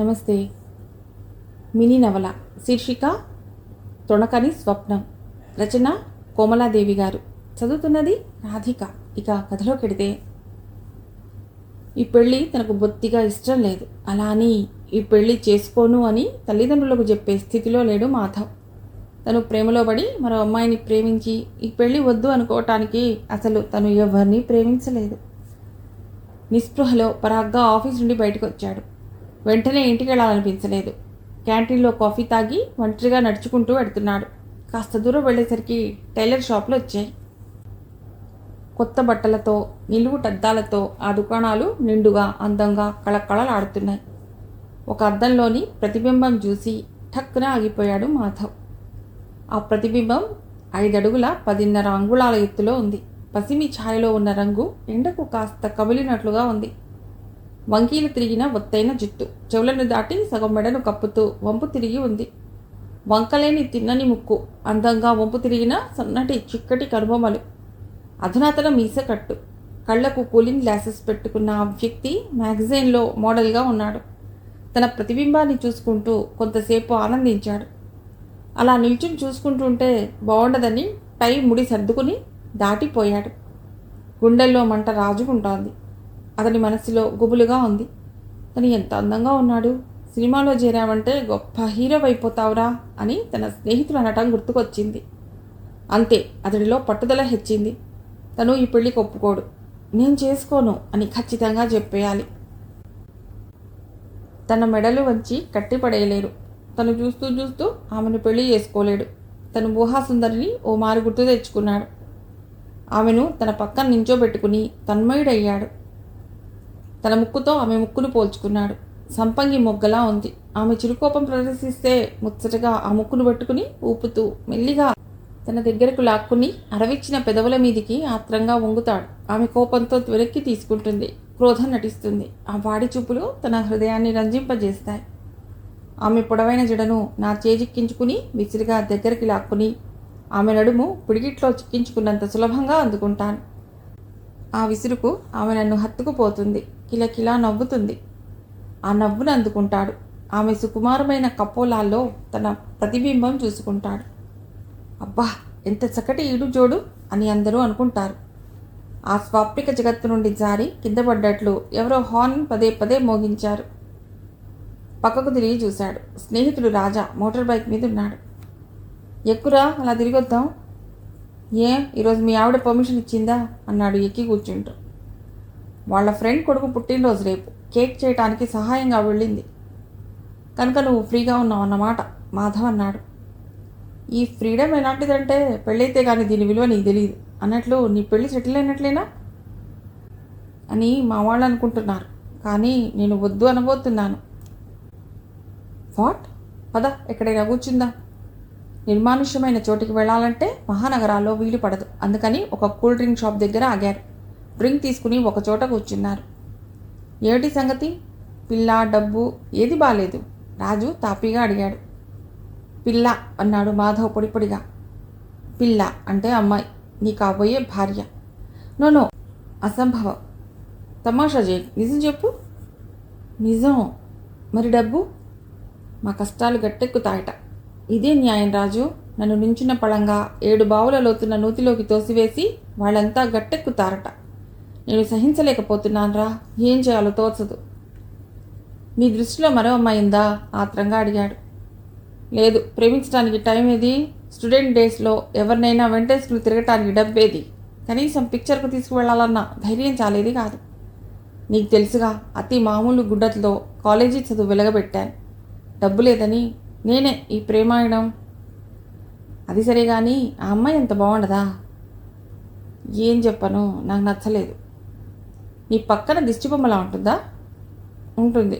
నమస్తే. మినీ నవల శీర్షిక తొణకని స్వప్నం. రచన కోమలాదేవి గారు. చదువుతున్నది రాధిక. ఇక కథలోకెడితే, ఈ పెళ్ళి తనకు బొత్తిగా ఇష్టం లేదు. అలా అని ఈ పెళ్ళి చేసుకోను అని తల్లిదండ్రులకు చెప్పే స్థితిలో లేడు మాధవ్. తను ప్రేమలో పడి మరో అమ్మాయిని ప్రేమించి ఈ పెళ్ళి వద్దు అనుకోవటానికి అసలు తను ఎవరిని ప్రేమించలేదు. నిస్పృహలో పరాగ్గా ఆఫీస్ నుండి బయటకు వచ్చాడు. వెంటనే ఇంటికి వెళ్ళాలనిపించలేదు. క్యాంటీన్లో కాఫీ తాగి ఒంటరిగా నడుచుకుంటూ వెడుతున్నాడు. కాస్త దూరం వెళ్ళేసరికి టైలర్ షాపులు వచ్చాయి. కొత్త బట్టలతో, నిలువుటద్దాలతో ఆ దుకాణాలు నిండుగా అందంగా కళకళలాడుతున్నాయి. ఒక అద్దంలోని ప్రతిబింబం చూసి ఠక్కున ఆగిపోయాడు మాధవ్. ఆ ప్రతిబింబం 5 అడుగుల 10.5 అంగుళాల ఎత్తులో ఉంది. పసిమి ఛాయలో ఉన్న రంగు ఎండకు కాస్త కమిలినట్లుగా ఉంది. వంకీలు తిరిగిన ఒత్తైన జుట్టు చెవులను దాటి సగం మెడను కప్పుతూ వంపు తిరిగి ఉంది. వంకలేని తిన్నని ముక్కు, అందంగా వంపు తిరిగిన సన్నటి చిక్కటి కనుబొమ్మలు, అధునాతన మీసకట్టు, కళ్లకు కూలింగ్ గ్లాసెస్ పెట్టుకున్న ఆ వ్యక్తి మ్యాగజైన్లో మోడల్గా ఉన్నాడు. తన ప్రతిబింబాన్ని చూసుకుంటూ కొంతసేపు ఆనందించాడు. అలా నిల్చుని చూసుకుంటుంటే బాగుండదని టై ముడి సర్దుకుని దాటిపోయాడు. గుండెల్లో మంట రాజుకుంటోంది. అతని మనసులో గుబులుగా ఉంది. తను ఎంత అందంగా ఉన్నాడు. సినిమాలో చేరావంటే గొప్ప హీరో అయిపోతావురా అని తన స్నేహితులు అనటం గుర్తుకొచ్చింది. అంతే, అతడిలో పట్టుదల హెచ్చింది. తను ఈ పెళ్లికి ఒప్పుకోడు. నేను చేసుకోను అని ఖచ్చితంగా చెప్పేయాలి. తన మెడలు వంచి కట్టిపడేయలేరు. తను చూస్తూ చూస్తూ ఆమెను పెళ్లి చేసుకోలేడు. తను ఊహాసుందరిని ఓ మారు గుర్తు తెచ్చుకున్నాడు. ఆమెను తన పక్కన నించోబెట్టుకుని తన్మయుడయ్యాడు. తన ముక్కుతో ఆమె ముక్కును పోల్చుకున్నాడు. సంపంగి మొగ్గలా ఉంది. ఆమె చిరుకోపం ప్రదర్శిస్తే ముచ్చటగా ఆ ముక్కును పట్టుకుని ఊపుతూ మెల్లిగా తన దగ్గరకు లాక్కుని అరవిచ్చిన పెదవుల మీదికి ఆత్రంగా వంగుతాడు. ఆమె కోపంతో వెనక్కి తీసుకుంటుంది. క్రోధం నటిస్తుంది. ఆ వాడి చూపులు తన హృదయాన్ని రంజింపజేస్తాయి. ఆమె పొడవైన జడను నా చేజిక్కించుకుని విసిరిగా దగ్గరికి లాక్కుని ఆమె నడుము పిడిగిట్లో చిక్కించుకున్నంత సులభంగా అందుకుంటాను. ఆ విసురుకు ఆమె నన్ను హత్తుకుపోతుంది. కిలకిలా నవ్వుతుంది. ఆ నవ్వును అందుకుంటాడు. ఆమె సుకుమారమైన కపోలాల్లో తన ప్రతిబింబం చూసుకుంటాడు. అబ్బా, ఎంత చక్కటి ఈడు జోడు అని అందరూ అనుకుంటారు. ఆ స్వాప్నిక జగత్తు నుండి జారి కింద పడ్డట్లు ఎవరో హార్న్ పదే పదే మోగించారు. పక్కకు తిరిగి చూశాడు. స్నేహితుడు రాజా మోటార్ బైక్ మీద ఉన్నాడు. ఎక్కురా, అలా తిరిగొద్దాం. ఈరోజు మీ ఆవిడ పర్మిషన్ ఇచ్చిందా అన్నాడు ఎక్కి కూర్చుంటూ. వాళ్ళ ఫ్రెండ్ కొడుకు పుట్టినరోజు రేపు. కేక్ చేయటానికి సహాయంగా వెళ్ళింది కనుక నువ్వు ఫ్రీగా ఉన్నావు అన్నమాట మాధవ్ అన్నాడు. ఈ ఫ్రీడమ్ ఎలాంటిదంటే పెళ్ళైతే కానీ దీని విలువ నీకు తెలియదు అన్నట్లు నీ పెళ్ళి సెటిల్ అయినట్లేనా అని మా వాళ్ళు అనుకుంటున్నారు. కానీ నేను వద్దు అనబోతున్నాను. వాట్? పద, ఎక్కడైనా కూర్చుందా. నిర్మానుష్యమైన చోటికి వెళ్ళాలంటే మహానగరాల్లో వీలు పడదు. అందుకని ఒక కూల్ డ్రింక్ షాప్ దగ్గర ఆగారు. డ్రింక్ తీసుకుని ఒక చోట కూర్చున్నారు. ఏమిటి సంగతి? పిల్ల, డబ్బు ఏది బాలేదు? రాజు తాపీగా అడిగాడు. పిల్ల అన్నాడు మాధవ్ పొడిపొడిగా. పిల్ల అంటే అమ్మాయి, నీ కాబోయే భార్య. నో, అసంభవం. తమాషా చేయి, నిజం చెప్పు. నిజం. మరి డబ్బు? మా కష్టాలు గట్టెక్కుతాయట. ఇదే న్యాయం రాజు. నన్ను నించున్న పళంగా 7 బావుల లోతున్న నూతిలోకి తోసివేసి వాళ్ళంతా గట్టెక్కుతారట. నేను సహించలేకపోతున్నానరా. ఏం చేయాలో తోచదు. నీ దృష్టిలో మరో అమ్మాయిందా? ఆత్రంగా అడిగాడు. లేదు. ప్రేమించడానికి టైం ఏది? స్టూడెంట్ డేస్లో ఎవరినైనా వెంటేసుకుని తిరగటానికి డబ్బేది? కనీసం పిక్చర్కు తీసుకువెళ్లాలన్న ధైర్యం చాలేది కాదు. నీకు తెలుసుగా, అతి మామూలు గుడ్డతో కాలేజీ చదువు వెలగబెట్టాను. డబ్బు లేదని నేనే ఈ ప్రేమాయణం. అది సరే కానీ ఆ అమ్మాయి ఎంత బాగుండదా? ఏం చెప్పను, నాకు నచ్చలేదు. నీ పక్కన దిష్టిబొమ్మలా ఉంటుందా? ఉంటుంది.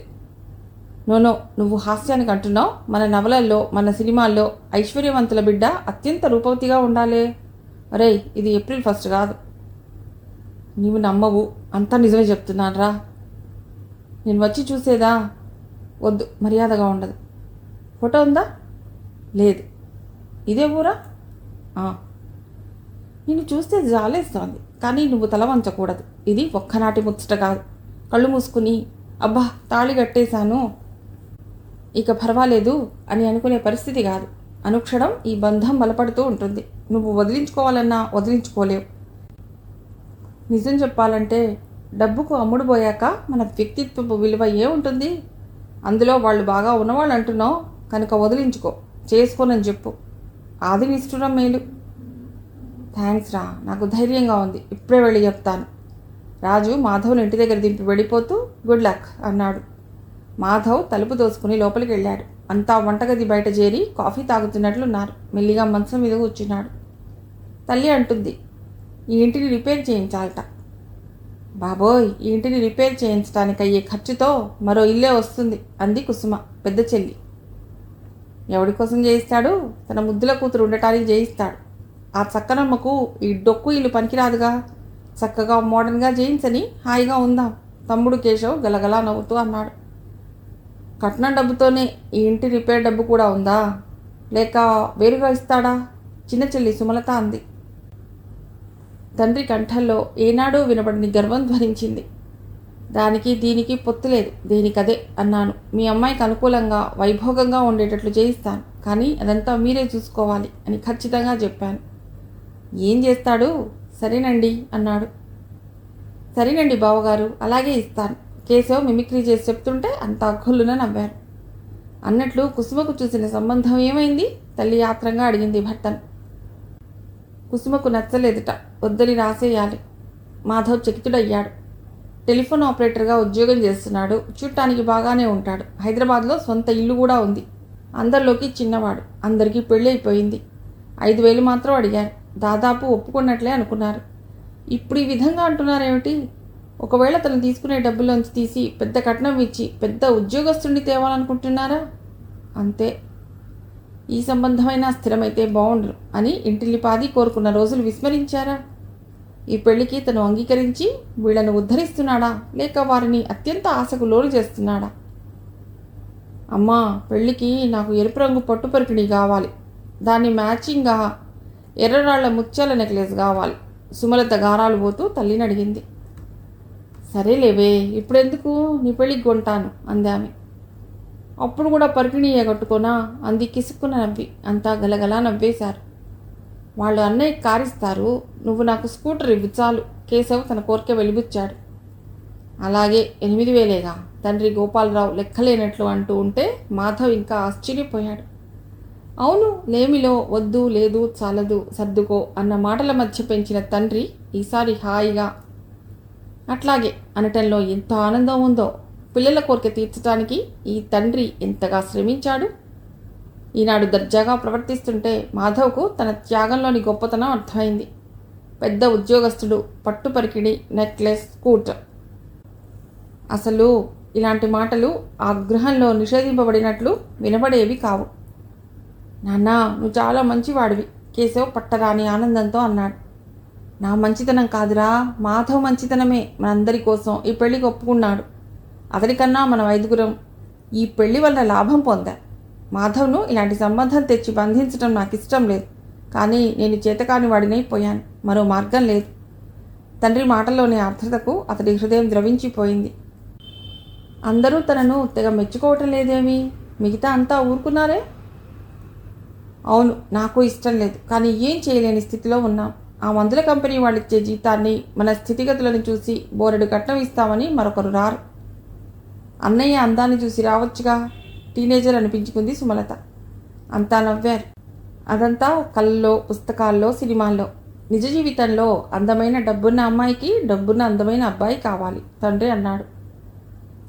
నోనో, నువ్వు హాస్యానికి అంటున్నావు. మన నవలల్లో, మన సినిమాల్లో ఐశ్వర్యవంతుల బిడ్డ అత్యంత రూపవతిగా ఉండాలి. అరే, ఇది ఏప్రిల్ 1 కాదు. నీవు నమ్మవు. అంతా నిజమే చెప్తున్నాను రా. నేను వచ్చి చూసేదా? వద్దు, మర్యాదగా ఉండదు. ఫోటో ఉందా? లేదు. ఇదే ఊరా? నిన్ను చూస్తే జాలేస్తోంది. కానీ నువ్వు తల వంచకూడదు. ఇది ఒక్కనాటి ముచ్చట కాదు. కళ్ళు మూసుకుని అబ్బా తాళి కట్టేశాను ఇక పర్వాలేదు అని అనుకునే పరిస్థితి కాదు. అనుక్షణం ఈ బంధం బలపడుతూ ఉంటుంది. నువ్వు వదిలించుకోవాలన్నా వదిలించుకోలేవు. నిజం చెప్పాలంటే డబ్బుకు అమ్ముడుపోయాక మన వ్యక్తిత్వపు విలువ ఏముంటుంది? అందులో వాళ్ళు బాగా ఉన్నవాళ్ళు అంటున్నావు కనుక వదిలించుకో, చేసుకోనని చెప్పు. ఆది నిష్ఠురం మేలు. థ్యాంక్స్ రా, నాకు ధైర్యంగా ఉంది. ఇప్పుడే వెళ్ళి చెప్తాను. రాజు మాధవ్ని ఇంటి దగ్గర దింపి వెళ్ళిపోతూ గుడ్ లక్ అన్నాడు. మాధవ్ తలుపు దోసుకుని లోపలికి వెళ్ళాడు. అంతా వంటగది బయట చేరి కాఫీ తాగుతున్నట్లున్నారు. మెల్లిగా మంచం మీద కూర్చున్నాడు. తల్లి అంటుంది, ఈ ఇంటిని రిపేర్ చేయించాలట. బాబోయ్, ఈ ఇంటిని రిపేర్ చేయించడానికి అయ్యే ఖర్చుతో మరో ఇల్లే వస్తుంది అంది కుసుమ పెద్ద చెల్లి. ఎవడి కోసం చేయిస్తాడు? తన ముద్దుల కూతురు ఉండటానికి చేయిస్తాడు. ఆ చక్కనమ్మకు ఈ డొక్కు ఇల్లు పనికిరాదుగా. చక్కగా మోడర్న్గా చేయించని హాయిగా ఉందాం. తమ్ముడు కేశవ్ గలగలా నవ్వుతూ అన్నాడు. కట్నం డబ్బుతోనే ఈ ఇంటి రిపేర్ డబ్బు కూడా ఉందా? లేక వేరుగా ఇస్తాడా? చిన్న చెల్లి సుమలత అంది. తండ్రి కంఠంలో ఏనాడూ వినబడిని గర్వం ధ్వనించింది. దానికి దీనికి పొత్తు లేదు, దేనికదే అన్నాను. మీ అమ్మాయికి అనుకూలంగా వైభోగంగా ఉండేటట్లు చేయిస్తాను, కానీ అదంతా మీరే చూసుకోవాలి అని ఖచ్చితంగా చెప్పాను. ఏం చేస్తాడు? సరేనండి అన్నాడు. సరేనండి బావగారు, అలాగే ఇస్తాను. కేశవ్ మిమిక్రీ చేసి చెప్తుంటే అంతా గొల్లున నవ్వారు. అన్నట్లు కుసుమకు చూసిన సంబంధం ఏమైంది? తల్లి ఆత్రంగా అడిగింది భర్తను. కుసుమకు నచ్చలేదుట, వద్దని రాసేయాలి. మాధవ్ చకితుడయ్యాడు. టెలిఫోన్ ఆపరేటర్గా ఉద్యోగం చేస్తున్నాడు. చూడటానికి బాగానే ఉంటాడు. హైదరాబాద్లో సొంత ఇల్లు కూడా ఉంది. అందరిలోకి చిన్నవాడు. అందరికీ పెళ్ళి అయిపోయింది. 5,000 మాత్రం అడిగారు. దాదాపు ఒప్పుకున్నట్లే అనుకున్నారు. ఇప్పుడు ఈ విధంగా అంటున్నారేమిటి? ఒకవేళ తను తీసుకునే డబ్బులోంచి తీసి పెద్ద కట్నం ఇచ్చి పెద్ద ఉద్యోగస్తుడిని తేవాలనుకుంటున్నారా? అంతే. ఈ సంబంధమైన స్థిరమైతే బాగుండు అని ఇంటిల్లిపాది కోరుకున్న రోజులు విస్మరించారా? ఈ పెళ్లికి తను అంగీకరించి వీళ్లను ఉద్ధరిస్తున్నాడా, లేక వారిని అత్యంత ఆశకు లోను చేస్తున్నాడా? అమ్మా, పెళ్లికి నాకు ఎరుపు రంగు పట్టు పరికిణి కావాలి. దాన్ని మ్యాచింగ్గా ఎర్రరాళ్ల ముత్యాల నెక్లెస్ కావాలి. సుమలత గారాలు పోతూ తల్లిని అడిగింది. సరేలేవే, ఇప్పుడెందుకు, నీ పెళ్ళికి కొంటాను అందామె. అప్పుడు కూడా పరికిణీయే కట్టుకోనా అంది కిసుక్కున నవ్వి. అంతా గలగలా నవ్వేశారు. వాళ్ళు అన్నయ్య కారిస్తారు, నువ్వు నాకు స్కూటర్ ఇవ్వు చాలు. కేశవ్ తన కోరిక వెలిబుచ్చాడు. అలాగే 8,000 తండ్రి గోపాలరావు లెక్కలేనట్లు అంటూ ఉంటే మాధవ్ ఇంకా ఆశ్చర్యపోయాడు. అవును, లేమిలో వద్దు లేదు చాలదు సర్దుకో అన్న మాటల మధ్య పెంచిన తండ్రి ఈసారి హాయిగా అట్లాగే అనటంలో ఎంత ఆనందం ఉందో. పిల్లల కోరిక తీర్చడానికి ఈ తండ్రి ఎంతగా శ్రమించాడు. ఈనాడు దర్జాగా ప్రవర్తిస్తుంటే మాధవ్కు తన త్యాగంలోని గొప్పతనం అర్థమైంది. పెద్ద ఉద్యోగస్తుడు, పట్టు పరికిణి, నెక్లెస్, స్కూటర్. అసలు ఇలాంటి మాటలు ఆ గృహంలో నిషేధింపబడినట్లు వినబడేవి కావు. నాన్నా, నువ్వు చాలా మంచివాడివి, కేశవ్ పట్టరాని ఆనందంతో అన్నాడు. నా మంచితనం కాదురా, మాధవ్ మంచితనమే మనందరి కోసం ఈ పెళ్లికి ఒప్పుకున్నాడు. అతడికన్నా మనం 5గురం ఈ పెళ్లి వల్ల లాభం పొందా. మాధవ్ను ఇలాంటి సంబంధం తెచ్చి బంధించడం నాకు ఇష్టం లేదు, కానీ నేను చేతకాని వాడినైపోయాను. మరో మార్గం లేదు. తండ్రి మాటల్లోని ఆర్ద్రతకు అతడి హృదయం ద్రవించిపోయింది. అందరూ తనను తెగ మెచ్చుకోవటం లేదేమి? మిగతా అంతా ఊరుకున్నారే? అవును, నాకు ఇష్టం లేదు, కానీ ఏం చేయలేని స్థితిలో ఉన్నాం. ఆ మందుల కంపెనీ వాళ్ళిచ్చే జీతాన్ని, మన స్థితిగతులను చూసి బోరెడు కట్నం ఇస్తామని మరొకరు రారు. అన్నయ్య అందాన్ని చూసి రావచ్చుగా. టీనేజర్ అనిపించుకుంది సుమలత. అంతా నవ్వారు. అదంతా కళ్ళల్లో, పుస్తకాల్లో, సినిమాల్లో. నిజ జీవితంలో అందమైన డబ్బున్న అమ్మాయికి డబ్బున్న అందమైన అబ్బాయి కావాలి, తండ్రి అన్నాడు.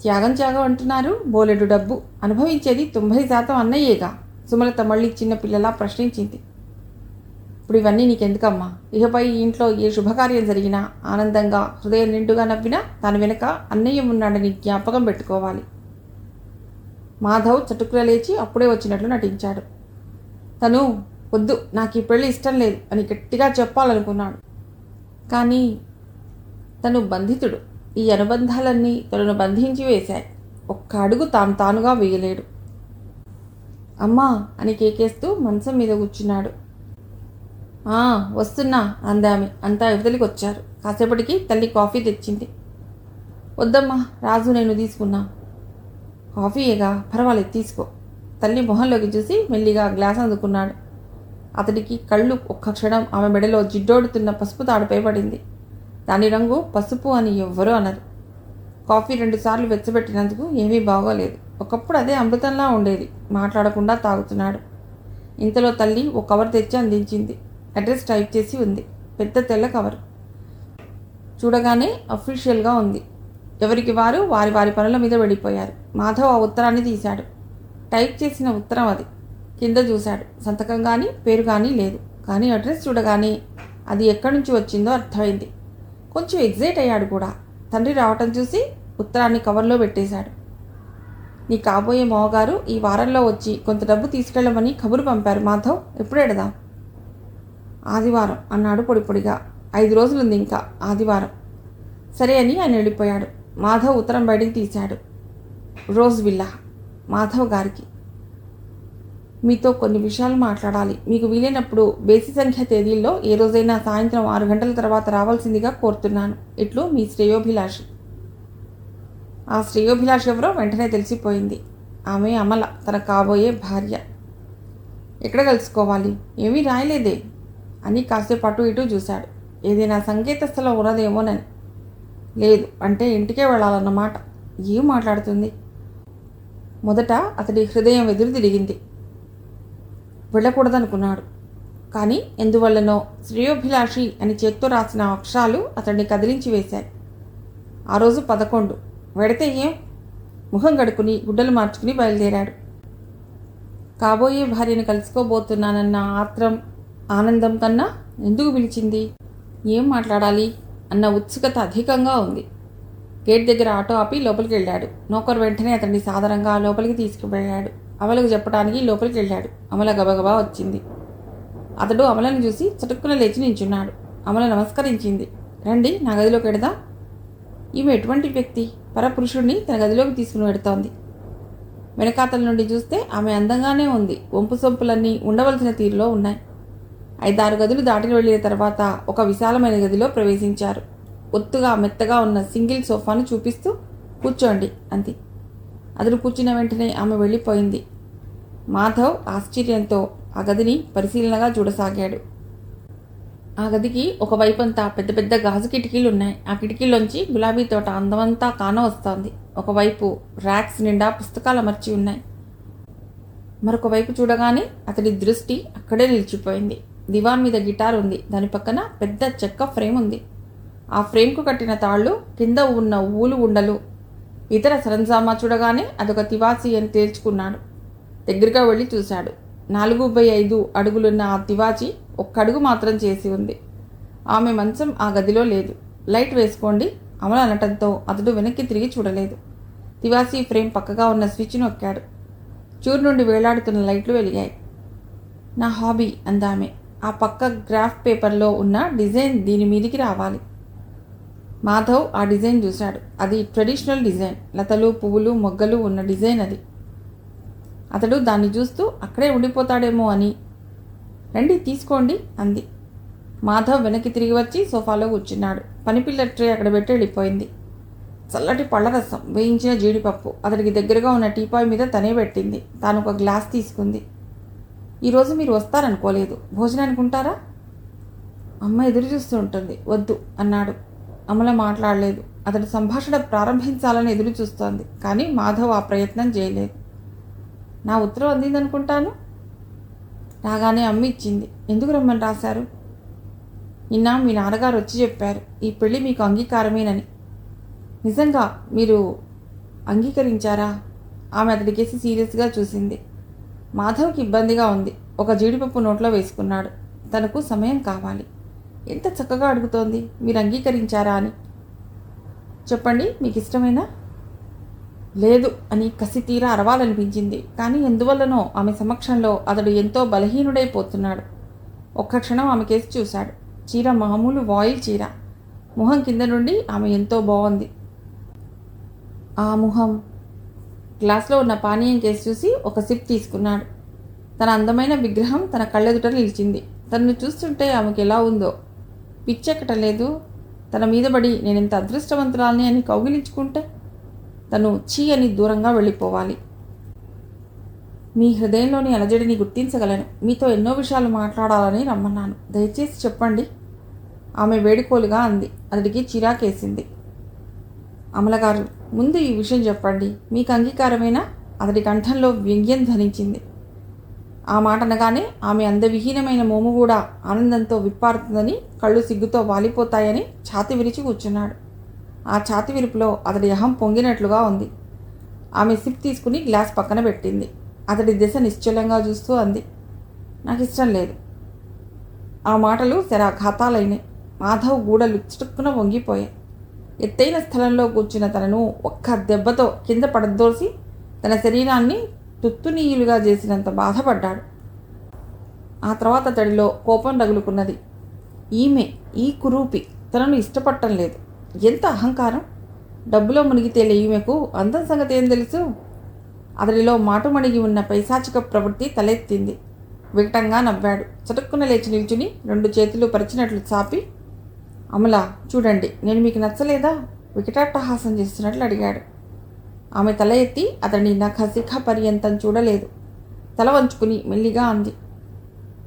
త్యాగం త్యాగం అంటున్నారు, బోలెడు డబ్బు అనుభవించేది 90% అన్నయ్యేగా. సుమలత మళ్ళీ చిన్నపిల్లలా ప్రశ్నించింది. ఇప్పుడు ఇవన్నీ నీకెందుకమ్మా? ఇకపై ఈ ఇంట్లో ఏ శుభకార్యం జరిగినా ఆనందంగా హృదయం నిండుగా నవ్వినా తన వెనుక అన్నయ్య ఉన్నాడని జ్ఞాపకం పెట్టుకోవాలి. మాధవ్ చటుకుల లేచి అప్పుడే వచ్చినట్లు నటించాడు. తను వద్దు, నాకు ఈ పెళ్ళి ఇష్టం లేదు అని గట్టిగా చెప్పాలనుకున్నాడు. కానీ తను బంధితుడు. ఈ అనుబంధాలన్నీ తనను బంధించి వేశాయి. ఒక్క అడుగు తానుగా వేయలేడు. అమ్మా అని కేకేస్తూ మంచం మీద కూర్చున్నాడు. వస్తున్నా అందామె. అంతా యువతలికి వచ్చారు. కాసేపటికి తల్లి కాఫీ తెచ్చింది. వద్దమ్మా, రాజు నేను తీసుకున్నా. కాఫీయేగా, పర్వాలేదు తీసుకో. తల్లి మొహంలోకి చూసి మెల్లిగా గ్లాస్ అందుకున్నాడు. అతడికి కళ్ళు ఒక్క క్షణం ఆమె మెడలో జిడ్డోడుతున్న పసుపు తాడుపై పడింది. దాని రంగు పసుపు అని ఎవ్వరూ అనరు. కాఫీ 2 సార్లు వెచ్చబెట్టినందుకు ఏమీ బాగోలేదు. ఒకప్పుడు అదే అమృతంలా ఉండేది. మాట్లాడకుండా తాగుతున్నాడు. ఇంతలో తల్లి ఓ కవర్ తెచ్చి అందించింది. అడ్రస్ టైప్ చేసి ఉంది. పెద్ద తెల్ల కవర్. చూడగానే అఫీషియల్గా ఉంది. ఎవరికి వారు వారి వారి పనుల మీద వెళ్ళిపోయారు. మాధవ్ ఆ ఉత్తరాన్ని తీశాడు. టైప్ చేసిన ఉత్తరం అది. కింద చూశాడు. సంతకం కానీ పేరు కానీ లేదు. కానీ అడ్రస్ చూడగానే అది ఎక్కడి నుంచి వచ్చిందో అర్థమైంది. కొంచెం ఎగ్జైట్ అయ్యాడు కూడా. తండ్రి రావటం చూసి ఉత్తరాన్ని కవర్లో పెట్టేశాడు. నీ కాబోయే మావగారు ఈ వారంలో వచ్చి కొంత డబ్బు తీసుకెళ్ళమని కబురు పంపారు మాధవ్. ఎప్పుడు ఎడదాం? ఆదివారం అన్నాడు పొడి పొడిగా. 5 రోజులుంది ఇంకా ఆదివారం. సరే అని ఆయన వెళ్ళిపోయాడు. మాధవ్ ఉత్తరం బయటికి తీశాడు. రోజ్ విల్లా, మాధవ్ గారికి. మీతో కొన్ని విషయాలు మాట్లాడాలి. మీకు వీలైనప్పుడు బేసి సంఖ్య తేదీల్లో ఏ రోజైనా సాయంత్రం 6 గంటల తర్వాత రావాల్సిందిగా కోరుతున్నాను. ఇట్లు మీ శ్రేయోభిలాషి. ఆ శ్రేయోభిలాషి ఎవరో వెంటనే తెలిసిపోయింది. ఆమె అమల, తన కాబోయే భార్య. ఎక్కడ కలుసుకోవాలి? ఏమీ రాయలేదే అని కాసేపు అటు ఇటు చూశాడు. ఏదైనా సంకేత స్థలం ఉన్నదేమోనని. లేదు అంటే ఇంటికే వెళ్ళాలన్నమాట. ఏం మాట్లాడుతుంది? మొదట అతడి హృదయం ఎదురు తిరిగింది. వెళ్ళకూడదనుకున్నాడు. కానీ ఎందువల్లనో శ్రేయోభిలాషి అని చేత్తో రాసిన అక్షరాలు అతడిని కదిలించి వేశాయి. ఆ రోజు 11. వెడితే ఏం? ముఖం కడుక్కుని గుడ్డలు మార్చుకుని బయలుదేరాడు. కాబోయే భార్యను కలుసుకోబోతున్నానన్న ఆత్రం, ఆనందం కన్నా ఎందుకు పిలిచింది? ఏం మాట్లాడాలి అన్న ఉత్సుకత అధికంగా ఉంది. గేట్ దగ్గర ఆటో ఆపి లోపలికి వెళ్ళాడు. నౌకరు వెంటనే అతన్ని సాదరంగా లోపలికి తీసుకువెళ్ళాడు. అమలకు చెప్పడానికి లోపలికి వెళ్ళాడు. అమల గబగబా వచ్చింది. అతడు అమలను చూసి చటుక్కున లేచి నించున్నాడు. అమల నమస్కరించింది. రండి, నా గదిలోకి వెడదాం. ఈమె ఎటువంటి వ్యక్తి? పరపురుషుడిని తన గదిలోకి తీసుకుని వెడుతోంది. వెనకాతల నుండి చూస్తే ఆమె అందంగానే ఉంది. వంపు సొంపులన్నీ ఉండవలసిన తీరులో ఉన్నాయి. 5-6 గదులు దాటిని వెళ్ళిన తర్వాత ఒక విశాలమైన గదిలో ప్రవేశించారు. ఒత్తుగా మెత్తగా ఉన్న సింగిల్ సోఫాను చూపిస్తూ కూర్చోండి అంది. అతడు కూర్చున్న వెంటనే ఆమె వెళ్ళిపోయింది. మాధవ్ ఆశ్చర్యంతో ఆ గదిని పరిశీలనగా చూడసాగాడు. ఆ గదికి ఒకవైపంతా పెద్ద పెద్ద గాజు కిటికీలు ఉన్నాయి. ఆ కిటికీలోంచి గులాబీ తోట అందమంతా కాన వస్తోంది. ఒకవైపు ర్యాక్స్ నిండా పుస్తకాలు అమర్చి ఉన్నాయి. మరొక వైపు చూడగానే అతడి దృష్టి అక్కడే నిలిచిపోయింది. దివాన్ మీద గిటార్ ఉంది. దాని పక్కన పెద్ద చెక్క ఫ్రేమ్ ఉంది. ఆ ఫ్రేమ్కు కట్టిన తాళ్ళు, కింద ఉన్న ఊలు ఉండలు, ఇతర సరంజామా చూడగానే అదొక తివాసి అని తేల్చుకున్నాడు. దగ్గరగా వెళ్ళి చూశాడు. 4x5 అడుగులున్న ఆ తివాచి 1 అడుగు మాత్రం చేసి ఉంది. ఆమె మంచం ఆ గదిలో లేదు. లైట్ వేసుకోండి అమల అనటంతో అతడు వెనక్కి తిరిగి చూడలేదు. తివాసి ఫ్రేమ్ పక్కగా ఉన్న స్విచ్ నొక్కాడు. చూరు నుండి వేలాడుతున్న లైట్లు వెలిగాయి. నా హాబీ అందామె. ఆ పక్క గ్రాఫ్ పేపర్లో ఉన్న డిజైన్ దీని మీదికి రావాలి. మాధవ్ ఆ డిజైన్ చూశాడు. అది ట్రెడిషనల్ డిజైన్. లతలు, పువ్వులు, మొగ్గలు ఉన్న డిజైన్ అది. అతడు దాన్ని చూస్తూ అక్కడే ఉండిపోతాడేమో అని, రండి తీసుకోండి అంది. మాధవ్ వెనక్కి తిరిగి వచ్చి సోఫాలో కూర్చున్నాడు. పనిపిల్ల ట్రే అక్కడ పెట్టి వెళ్ళిపోయింది. చల్లటి పళ్ళరసం, వేయించిన జీడిపప్పు అతడికి దగ్గరగా ఉన్న టీపాయ్ మీద తనే పెట్టింది. తాను ఒక గ్లాస్ తీసుకుంది. ఈరోజు మీరు వస్తారనుకోలేదు. భోజనానికి ఉంటారా? అమ్మ ఎదురు చూస్తూ ఉంటుంది. వద్దు అన్నాడు. అమల మాట్లాడలేదు. అతడు సంభాషణ ప్రారంభించాలని ఎదురు చూస్తోంది. కానీ మాధవ్ ఆ ప్రయత్నం చేయలేదు. నా ఉత్తరం అందిందనుకుంటాను. రాగానే అమ్మ ఇచ్చింది. ఎందుకు రమ్మని రాశారు? నిన్న మీ నాన్నగారు వచ్చి చెప్పారు, ఈ పెళ్ళి మీకు అంగీకారమేనని. నిజంగా మీరు అంగీకరించారా? ఆమె అతడికేసి సీరియస్గా చూసింది. మాధవ్కి ఇబ్బందిగా ఉంది. ఒక జీడిపప్పు నోట్లో వేసుకున్నాడు. తనకు సమయం కావాలి. ఎంత చక్కగా అడుగుతోంది, మీరు అంగీకరించారా అని. చెప్పండి, మీకు ఇష్టమేనా? లేదు అని కసి తీరా అరవాలనిపించింది. కానీ ఎందువల్లనో ఆమె సమక్షంలో అతడు ఎంతో బలహీనుడైపోతున్నాడు. ఒక్క క్షణం ఆమె కేసి చూశాడు. చీర మామూలు వాయిల్ చీర. ముఖం కింద నుండి ఆమె ఎంతో బాగుంది. ఆ ముఖం. గ్లాస్లో ఉన్న పానీయం కేసి చూసి ఒక సిప్ తీసుకున్నాడు. తన అందమైన విగ్రహం తన కళ్ళెదుట నిలిచింది. తనను చూస్తుంటే ఆమెకు ఎలా ఉందో పిచ్చెక్కటలేదు. తన మీద పడి నేనెంత అదృష్టవంతురాల్ని అని కౌగిలించుకుంటే తను చీ అని దూరంగా వెళ్ళిపోవాలి. మీ హృదయంలోని అలజడిని గుర్తించగలను. మీతో ఎన్నో విషయాలు మాట్లాడాలని రమ్మన్నాను. దయచేసి చెప్పండి, ఆమె వేడుకోలుగా అంది. అతడికి చిరాకేసింది. అమలగారు, ముందు ఈ విషయం చెప్పండి, మీకు అంగీకారమేనా? అతడి కంఠంలో వ్యంగ్యం ధరించింది. ఆ మాట అనగానే ఆమె అందవిహీనమైన మోము కూడా ఆనందంతో విప్పారుతుందని, కళ్ళు సిగ్గుతో వాలిపోతాయని ఛాతి విరిచి కూర్చున్నాడు. ఆ ఛాతి విరుపులో అతడి అహం పొంగినట్లుగా ఉంది. ఆమె సిప్ తీసుకుని గ్లాస్ పక్కన పెట్టింది. అతడి దిశ నిశ్చలంగా చూస్తూ అంది, నాకు ఇష్టం లేదు. ఆ మాటలు శరాఘాతాలైనాయి. మాధవ్ గూడలు చిటుక్కున వంగిపోయాయి. ఎత్తైన స్థలంలో కూర్చున్న తనను ఒక్క దెబ్బతో కింద పడదోసి తన శరీరాన్ని తుత్తునీయులుగా చేసినంత బాధపడ్డాడు. ఆ తర్వాత అతడిలో కోపం రగులుకున్నది. ఈ కురూపి తనను ఇష్టపడటం లేదు. ఎంత అహంకారం! డబ్బులో మునిగితే ఈమెకు అందం సంగతి ఏం తెలుసు? అతడిలో మాటుమణిగి ఉన్న పైశాచిక ప్రవృత్తి తలెత్తింది. వికటంగా నవ్వాడు. చటుక్కున లేచి నిల్చుని 2 చేతులు పరిచినట్లు చాపి, అమల, చూడండి, నేను మీకు నచ్చలేదా? వికటాట్టహాసం చేస్తున్నట్లు అడిగాడు. ఆమె తల ఎత్తి అతడిని నఖశిఖ పర్యంతం చూడలేదు. తల వంచుకుని మెల్లిగా అంది,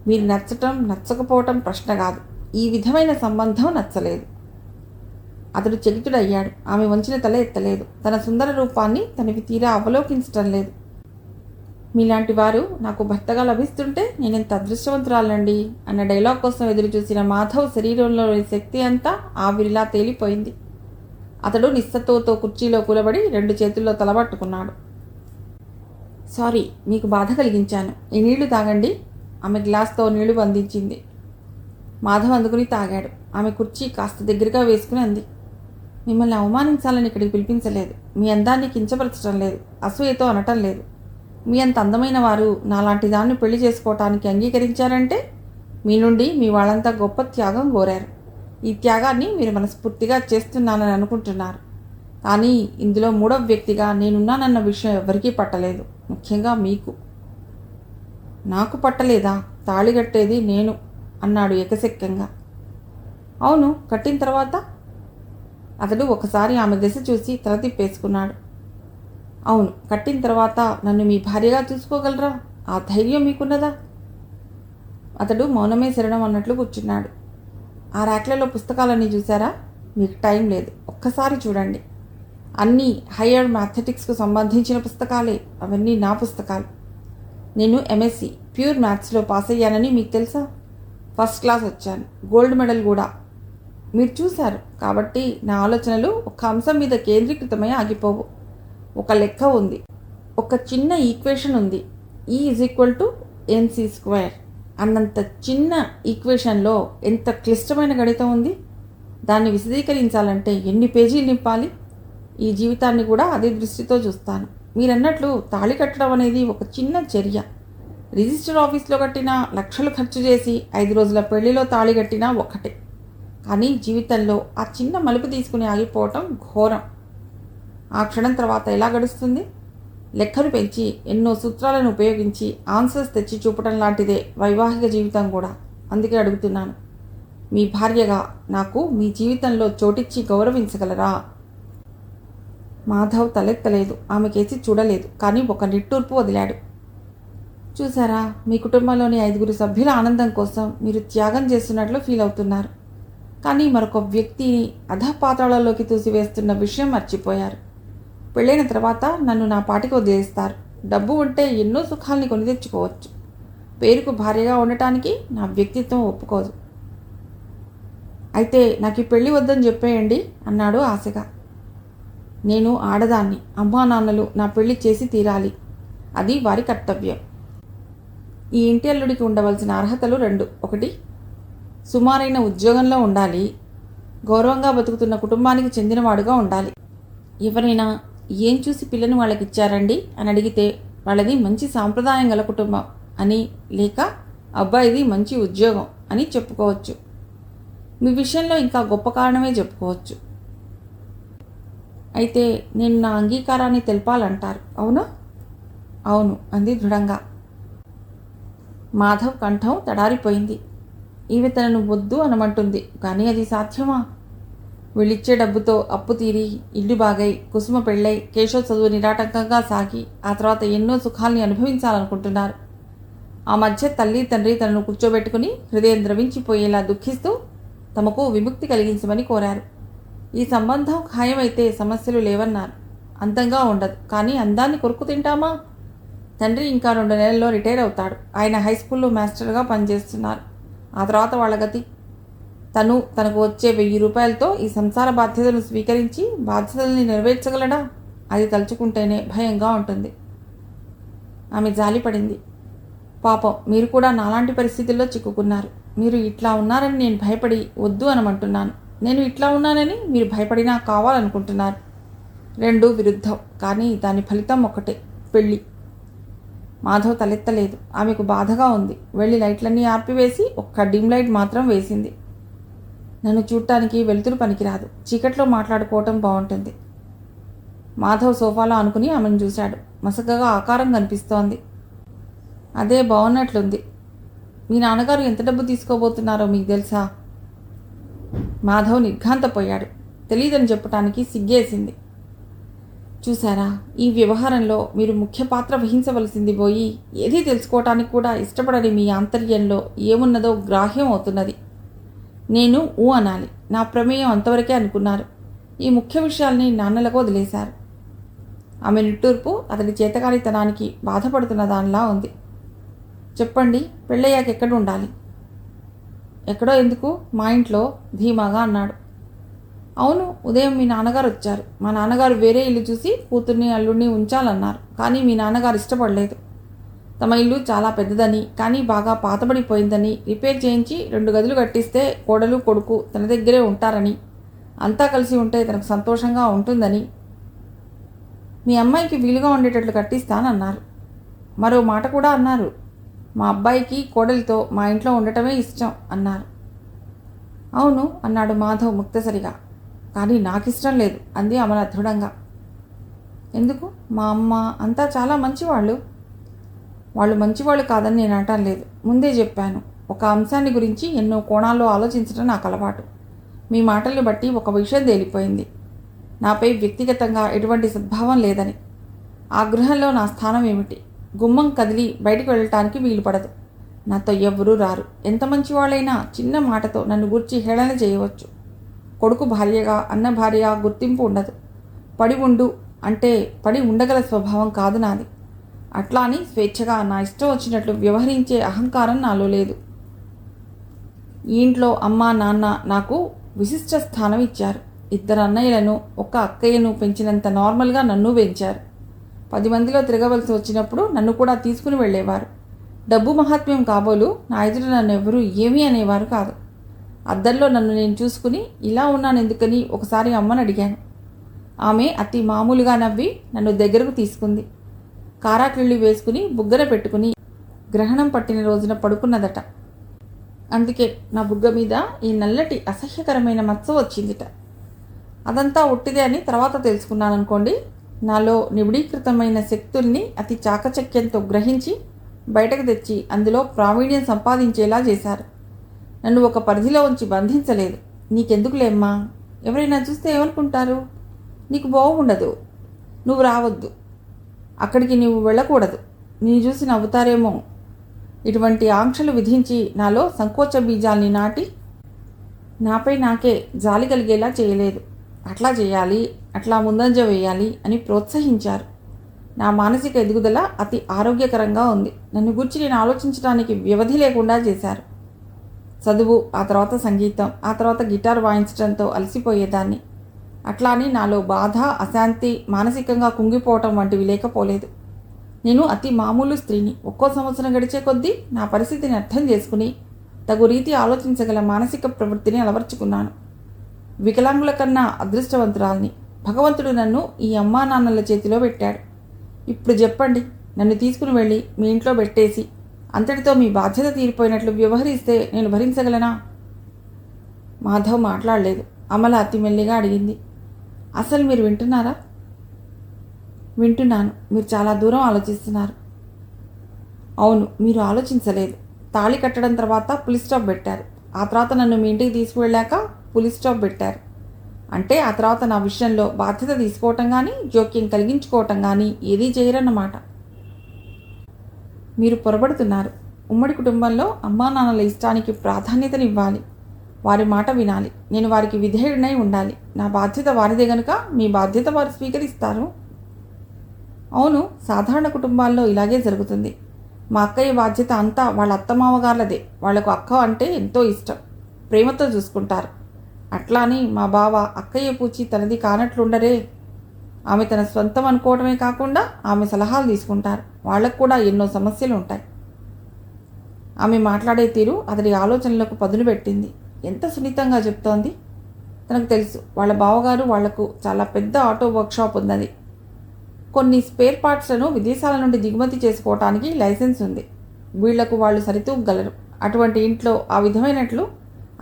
మీరు నచ్చటం నచ్చకపోవటం ప్రశ్న కాదు. ఈ విధమైన సంబంధం నచ్చలేదు. అతడు చకితుడయ్యాడు. ఆమె వంచిన తల ఎత్తలేదు. తన సుందర రూపాన్ని తనకి తీరా అవలోకించటం లేదు. మీలాంటి వారు నాకు భర్తగా లభిస్తుంటే నేనెంత అదృష్టవంతురాలండి అన్న డైలాగ్ కోసం ఎదురు చూసిన మాధవ్ శరీరంలోని శక్తి అంతా ఆవిరిలా తేలిపోయింది. అతడు నిస్సత్తువతో కుర్చీలో కూలబడి 2 చేతుల్లో తలబట్టుకున్నాడు. సారీ, మీకు బాధ కలిగించాను. ఈ నీళ్లు తాగండి. ఆమె గ్లాస్తో నీళ్లు అందించింది. మాధవ్ అందుకుని తాగాడు. ఆమె కుర్చీ కాస్త దగ్గరగా వేసుకుని అంది, మిమ్మల్ని అవమానించాలని ఇక్కడికి పిలిపించలేదు. మీ అందాన్ని కించపరచడం లేదు, అసూయతో అనటం లేదు. మీ అంత అందమైన వారు నాలాంటి దాన్ని పెళ్లి చేసుకోవటానికి అంగీకరించారంటే మీ నుండి మీ వాళ్ళంతా గొప్ప త్యాగం కోరారు. ఈ త్యాగాన్ని మీరు మనస్ఫూర్తిగా చేస్తున్నానని అనుకుంటున్నారు. కానీ ఇందులో 3వ వ్యక్తిగా నేనున్నానన్న విషయం ఎవరికీ పట్టలేదు, ముఖ్యంగా మీకు. నాకు పట్టలేదా? తాళి కట్టేది నేను అన్నాడు ఎకసెక్కంగా. అవును, కట్టిన తర్వాత? అతడు ఒకసారి ఆమె దిశ చూసి తల తిప్పేసుకున్నాడు. అవును, కట్టిన తర్వాత నన్ను మీ భార్యగా చూసుకోగలరా? ఆ ధైర్యం మీకున్నదా? అతడు మౌనమే శరణం అన్నట్లు కూర్చున్నాడు. ఆ ర్యాక్లలో పుస్తకాలన్నీ చూసారా? మీకు టైం లేదు, ఒక్కసారి చూడండి. అన్నీ హయ్యర్ మ్యాథమెటిక్స్కు సంబంధించిన పుస్తకాలే. అవన్నీ నా పుస్తకాలు. నేను ఎంఎస్సి ప్యూర్ మ్యాథ్స్లో పాస్ అయ్యానని మీకు తెలుసా? ఫస్ట్ క్లాస్ వచ్చాను, గోల్డ్ మెడల్ కూడా. మీరు చూశారు కాబట్టి నా ఆలోచనలు ఒక అంశం మీద కేంద్రీకృతమై ఆగిపోవు. ఒక లెక్క ఉంది, ఒక చిన్న ఈక్వేషన్ ఉంది. E=mc² అన్నంత చిన్న ఈక్వేషన్లో ఎంత క్లిష్టమైన గణితం ఉంది. దాన్ని విశదీకరించాలంటే ఎన్ని పేజీలు నింపాలి? ఈ జీవితాన్ని కూడా అదే దృష్టితో చూస్తాను. మీరన్నట్లు తాళి కట్టడం అనేది ఒక చిన్న చర్య. రిజిస్టర్ ఆఫీస్లో కట్టినా, లక్షలు ఖర్చు చేసి 5 రోజుల పెళ్లిలో తాళి కట్టినా ఒక్కటే. కానీ జీవితంలో ఆ చిన్న మలుపు తీసుకుని ఆగిపోవటం ఘోరం. ఆ క్షణం తర్వాత ఎలా గడుస్తుంది? లెక్కలు పెంచి ఎన్నో సూత్రాలను ఉపయోగించి ఆన్సర్స్ తెచ్చి చూపటం లాంటిదే వైవాహిక జీవితం కూడా. అందుకే అడుగుతున్నాను, మీ భార్యగా నాకు మీ జీవితంలో చోటిచ్చి గౌరవించగలరా? మాధవ్ తలెత్తలేదు, ఆమెకేసి చూడలేదు. కానీ ఒక నిట్టూర్పు వదిలాడు. చూసారా, మీ కుటుంబంలోని 5 సభ్యుల ఆనందం కోసం మీరు త్యాగం చేస్తున్నట్లు ఫీల్ అవుతున్నారు. కానీ మరొక వ్యక్తిని అధపాతాళంలోకి తూసివేస్తున్న విషయం మర్చిపోయారు. పెళ్ళైన తర్వాత నన్ను నా పాటికి వదిలేస్తారు. డబ్బు ఉంటే ఎన్నో సుఖాల్ని కొని తెచ్చుకోవచ్చు. పేరుకు భార్యగా ఉండటానికి నా వ్యక్తిత్వం ఒప్పుకోదు. అయితే నాకు ఈ పెళ్ళి వద్దని చెప్పేయండి అన్నాడు ఆశగా. నేను ఆడదాన్ని. అమ్మా నాన్నలు నా పెళ్లి చేసి తీరాలి. అది వారి కర్తవ్యం. ఈ ఇంటి అల్లుడికి ఉండవలసిన అర్హతలు 2. 1, సుమారైన ఉద్యోగంలో ఉండాలి. గౌరవంగా బతుకుతున్న కుటుంబానికి చెందినవాడుగా ఉండాలి. ఎవరైనా ఏం చూసి పిల్లని వాళ్ళకి ఇచ్చారండి అని అడిగితే వాళ్ళది మంచి సాంప్రదాయం గల కుటుంబం అని, లేక అబ్బాయిది మంచి ఉద్యోగం అని చెప్పుకోవచ్చు. మీ విషయంలో ఇంకా గొప్ప కారణమే చెప్పుకోవచ్చు. అయితే నేను నా అంగీకారాన్ని తెలపాలంటారు, అవునా? అవును అంది దృఢంగా. మాధవ్ కంఠం తడారిపోయింది. ఈమె తనను వద్దు అనమంటుంది, కానీ అది సాధ్యమా? వీళ్ళిచ్చే డబ్బుతో అప్పు తీరి ఇల్లు బాగై కుసుమ పెళ్ళై కేశవ్ చదువు నిరాటంకంగా సాగి ఆ తర్వాత ఎన్నో సుఖాల్ని అనుభవించాలనుకుంటున్నారు. ఆ మధ్య తల్లి తండ్రి తనను కూర్చోబెట్టుకుని హృదయం ద్రవించిపోయేలా దుఃఖిస్తూ తమకు విముక్తి కలిగించమని కోరారు. ఈ సంబంధం ఖాయమైతే సమస్యలు లేవన్నారు. అందంగా ఉండదు, కానీ అందాన్ని కొరుకు తింటామా? తండ్రి ఇంకా 2 నెలల్లో రిటైర్ అవుతాడు. ఆయన హై స్కూల్లో మాస్టర్గా పనిచేస్తున్నారు. ఆ తర్వాత వాళ్ళ గతి? తనకు వచ్చే 1000 రూపాయలతో ఈ సంసార బాధ్యతలను స్వీకరించి బాధ్యతల్ని నెరవేర్చగలడా? అది తలుచుకుంటేనే భయంగా ఉంటుంది. ఆమె జాలిపడింది. పాపం, మీరు కూడా నాలాంటి పరిస్థితుల్లో చిక్కుకున్నారు. మీరు ఇట్లా ఉన్నారని నేను భయపడి వద్దు అనమంటున్నాను. నేను ఇట్లా ఉన్నానని మీరు భయపడినా కావాలనుకుంటున్నారు. 2 విరుద్ధం, కానీ దాని ఫలితం ఒకటే, పెళ్ళి. మాధవ్ తలెత్తలేదు. ఆమెకు బాధగా ఉంది. వెళ్ళి లైట్లన్నీ ఆర్పివేసి ఒక్క డిమ్ లైట్ మాత్రం వేసింది. నన్ను చూడటానికి వెలుతురు పనికిరాదు. చీకట్లో మాట్లాడుకోవటం బాగుంటుంది. మాధవ్ సోఫాలో అనుకుని ఆమెను చూశాడు. మసకగా ఆకారం కనిపిస్తోంది. అదే బాగున్నట్లుంది. మీ నాన్నగారు ఎంత డబ్బు తీసుకోబోతున్నారో మీకు తెలుసా? మాధవ్ నిర్ఘాంతపోయాడు. తెలీదని చెప్పటానికి సిగ్గేసింది. చూసారా, ఈ వ్యవహారంలో మీరు ముఖ్య పాత్ర వహించవలసింది పోయి ఏదీ తెలుసుకోవటానికి కూడా ఇష్టపడని మీ ఆంతర్యంలో ఏమున్నదో గ్రాహ్యం అవుతున్నది. నేను ఊ అనాలి. నా ప్రమేయం అంతవరకే అనుకున్నారు. ఈ ముఖ్య విషయాల్ని నాన్నలకు వదిలేశారు. ఆమె నిట్టూర్పు అతడి చేతకానితనానికి బాధపడుతున్న దానిలా ఉంది. చెప్పండి, పెళ్ళయ్యాక ఎక్కడ ఉండాలి? ఎక్కడో ఎందుకు, మా ఇంట్లో ధీమాగా అన్నాడు. అవును, ఉదయం మీ నాన్నగారు వచ్చారు. మా నాన్నగారు వేరే ఇల్లు చూసి కూతుర్ని అల్లుడిని ఉంచాలన్నారు. కానీ మీ నాన్నగారు ఇష్టపడలేదు. తమ ఇల్లు చాలా పెద్దదని, కానీ బాగా పాతబడిపోయిందని, రిపేర్ చేయించి 2 గదులు కట్టిస్తే కోడలు కొడుకు తన దగ్గరే ఉంటారని, అంతా కలిసి ఉంటే తనకు సంతోషంగా ఉంటుందని, మీ అమ్మాయికి వీలుగా ఉండేటట్లు కట్టిస్తానన్నారు. మరో మాట కూడా అన్నారు, మా అబ్బాయికి కోడలితో మా ఇంట్లో ఉండటమే ఇష్టం అన్నారు. అవును అన్నాడు మాధవ్ ముక్తసరిగా. కానీ నాకిష్టం లేదు అంది అమల దృఢంగా. ఎందుకు? మా అమ్మ అంతా చాలా మంచివాళ్ళు. వాళ్ళు మంచివాళ్ళు కాదని నేను అనటం లేదు. ముందే చెప్పాను, ఒక అంశాన్ని గురించి ఎన్నో కోణాల్లో ఆలోచించడం నాకు అలవాటు. మీ మాటల్ని బట్టి ఒక విషయం తేలిపోయింది. నాపై వ్యక్తిగతంగా ఎటువంటి సద్భావం లేదని. ఆ గృహంలో నా స్థానం ఏమిటి? గుమ్మం కదిలి బయటకు వెళ్ళటానికి వీలు పడదు. నాతో ఎవ్వరూ రారు. ఎంత మంచివాళ్ళైనా చిన్న మాటతో నన్ను గూర్చి హేళన చేయవచ్చు. కొడుకు భార్యగా, అన్న భార్య గుర్తింపు ఉండదు. పడి ఉండు అంటే పడి ఉండగల స్వభావం కాదు నాది. అట్లా అని స్వేచ్ఛగా నా ఇష్టం వచ్చినట్లు వ్యవహరించే అహంకారం నాలో లేదు. ఈ ఇంట్లో అమ్మ నాన్న నాకు విశిష్ట స్థానం ఇచ్చారు. 2 అన్నయ్యలను, 1 అక్కయ్యను పెంచినంత నార్మల్గా నన్ను పెంచారు. 10 మందిలో తిరగవలసి వచ్చినప్పుడు నన్ను కూడా తీసుకుని వెళ్ళేవారు. డబ్బు మహాత్మ్యం కాబోలు నా ఎదుట నన్ను ఎవరూ ఏమీ అనేవారు కాదు. అద్దంలో నన్ను నేను చూసుకుని ఇలా ఉన్నాను ఎందుకని ఒకసారి అమ్మని అడిగాను. ఆమె అతి మామూలుగా నవ్వి నన్ను దగ్గరకు తీసుకుంది. కారాకిళ్ళి వేసుకుని బుగ్గన పెట్టుకుని గ్రహణం పట్టిన రోజున పడుకున్నదట. అందుకే నా బుగ్గ మీద ఈ నల్లటి అసహ్యకరమైన మచ్చ వచ్చిందిట. అదంతా ఒట్టిదే అని తర్వాత తెలుసుకున్నాననుకోండి. నాలో నిబిడీకృతమైన శక్తుల్ని అతి చాకచక్యంతో గ్రహించి బయటకు తెచ్చి అందులో ప్రావీణ్యం సంపాదించేలా చేశారు. నన్ను ఒక పరిధిలో ఉంచి బంధించలేదు. నీకెందుకులేమ్మా, ఎవరైనా చూస్తే ఏమనుకుంటారు? నీకు బాగుండదు, నువ్వు రావద్దు, అక్కడికి నువ్వు వెళ్ళకూడదు, నీ చూసి నవ్వుతారేమో, ఇటువంటి ఆంక్షలు విధించి నాలో సంకోచ బీజాల్ని నాటి నాపై నాకే జాలి కలిగేలా చేయలేదు. అట్లా చేయాలి, అట్లా ముందంజ వేయాలి అని ప్రోత్సహించారు. నా మానసిక ఎదుగుదల అతి ఆరోగ్యకరంగా ఉంది. నన్ను గురించి నేను ఆలోచించడానికి వ్యవధి లేకుండా చేశారు. చదువు, ఆ తర్వాత సంగీతం, ఆ తర్వాత గిటార్ వాయించడంతో అలసిపోయేదాన్ని. అట్లా అని నాలో బాధ, అశాంతి, మానసికంగా కుంగిపోవటం వంటివి లేకపోలేదు. నేను అతి మామూలు స్త్రీని. ఒక్కో సంవత్సరం గడిచే కొద్దీ నా పరిస్థితిని అర్థం చేసుకుని తగు రీతి ఆలోచించగల మానసిక ప్రవృత్తిని అలవర్చుకున్నాను. వికలాంగుల కన్నా అదృష్టవంతురాల్ని. భగవంతుడు నన్ను ఈ అమ్మా నాన్నల చేతిలో పెట్టాడు. ఇప్పుడు చెప్పండి, నన్ను తీసుకుని వెళ్ళి మీ ఇంట్లో పెట్టేసి అంతటితో మీ బాధ్యత తీరిపోయినట్లు వ్యవహరిస్తే నేను భరించగలనా? మాధవ్ మాట్లాడలేదు. అమల అతి మెల్లిగా అడిగింది, అసలు మీరు వింటున్నారా? వింటున్నాను. మీరు చాలా దూరం ఆలోచిస్తున్నారు. అవును, మీరు ఆలోచించలేదు. తాళి కట్టడం తర్వాత పులి స్టాప్ పెట్టారు. ఆ తర్వాత నన్ను మీ ఇంటికి తీసుకువెళ్ళాక పులి స్టాప్ పెట్టారు. అంటే ఆ తర్వాత నా విషయంలో బాధ్యత తీసుకోవటం కానీ జోక్యం కలిగించుకోవటం కానీ ఏదీ చేయరన్నమాట. మీరు పొరబడుతున్నారు. ఉమ్మడి కుటుంబంలో అమ్మా నాన్నల ఇష్టానికి ప్రాధాన్యతనివ్వాలి. వారి మాట వినాలి. నేను వారికి విధేయుడినై ఉండాలి. నా బాధ్యత వారిదే గనుక మీ బాధ్యత వారు స్వీకరిస్తారు. అవును, సాధారణ కుటుంబాల్లో ఇలాగే జరుగుతుంది. మా అక్కయ్య బాధ్యత అంతా వాళ్ళ అత్తమామగార్లదే. వాళ్లకు అక్క అంటే ఎంతో ఇష్టం, ప్రేమతో చూసుకుంటారు. అట్లా అని మా బావ అక్కయ్య పూచి తనది కానట్లుండరే. ఆమె తన స్వంతం అనుకోవడమే కాకుండా ఆమె సలహాలు తీసుకుంటారు. వాళ్లకు కూడా ఎన్నో సమస్యలు ఉంటాయి. ఆమె మాట్లాడే తీరు అతడి ఆలోచనలకు పదును పెట్టింది. ఎంత సున్నితంగా చెప్తోంది. తనకు తెలుసు వాళ్ళ బావగారు వాళ్లకు చాలా పెద్ద ఆటో వర్క్షాప్ ఉన్నది. కొన్ని స్పేర్ పార్ట్స్లను విదేశాల నుండి దిగుమతి చేసుకోవటానికి లైసెన్స్ ఉంది. వీళ్లకు వాళ్ళు సరితూగలరు. అటువంటి ఇంట్లో ఆ విధమైనట్లు